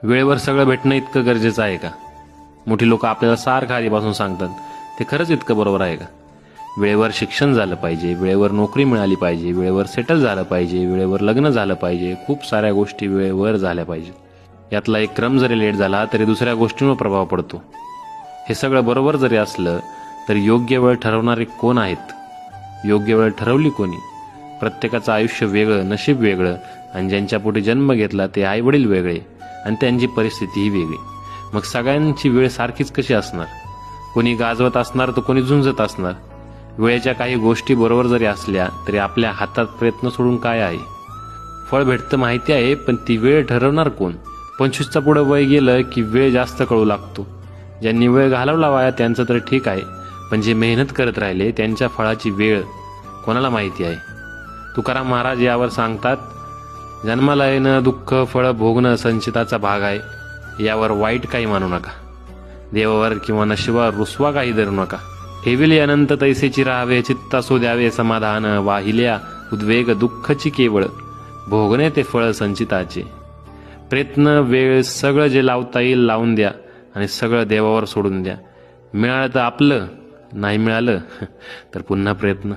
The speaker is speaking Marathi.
वेळेवर सगळं भेटणं इतकं गरजेचं आहे का? मोठी लोक आपल्याला सारखं आधीपासून सांगतात, ते खरंच इतकं बरोबर आहे का? वेळेवर शिक्षण झालं पाहिजे, वेळेवर नोकरी मिळाली पाहिजे, वेळेवर सेटल झालं पाहिजे, वेळेवर लग्न झालं पाहिजे, खूप साऱ्या गोष्टी वेळेवर झाल्या पाहिजे. यातला एक क्रम जरी लेट झाला तरी दुसऱ्या गोष्टींवर प्रभाव पडतो. हे सगळं बरोबर जरी असलं तरी योग्य वेळ ठरवणारे कोण आहेत? योग्य वेळ ठरवली कोणी? प्रत्येकाचं आयुष्य वेगळं, नशीब वेगळं, आणि ज्यांच्या पोटी जन्म घेतला ते आईवडील वेगळे आणि त्यांची परिस्थितीही वेगळी. मग सगळ्यांची वेळ सारखीच कशी असणार? कोणी गाजवत असणार तर कोणी झुंजत असणार. वेळेच्या काही गोष्टी बरोबर जरी असल्या तरी आपल्या हातात प्रयत्न सोडून काय आहे? फळ भेटतं माहिती आहे, पण ती वेळ ठरवणार कोण? 25चा पुढं वय गेलं की वेळ जास्त कळू लागतो. ज्यांनी वेळ घालवला वाया त्यांचं तर ठीक आहे, पण जे मेहनत करत राहिले त्यांच्या फळाची वेळ कोणाला माहिती आहे? तुकाराम महाराज यावर सांगतात, जन्माला येणं, दुःख, फळ भोगणं संचिताचा भाग आहे. यावर वाईट काही मानू नका. देवावर किंवा नशिबावर रुसवा काही धरू नका. ठेविले अनंत तैसेची राहावे, चित्तासो द्यावे समाधान. वाहिल्या उद्वेग दुःखची केवळ, भोगणे ते फळ संचिताचे. प्रयत्न, वेळ, सगळं जे लावता येईल लावून द्या आणि सगळं देवावर सोडून द्या. मिळालं तर आपलं, नाही मिळालं तर पुन्हा प्रयत्न.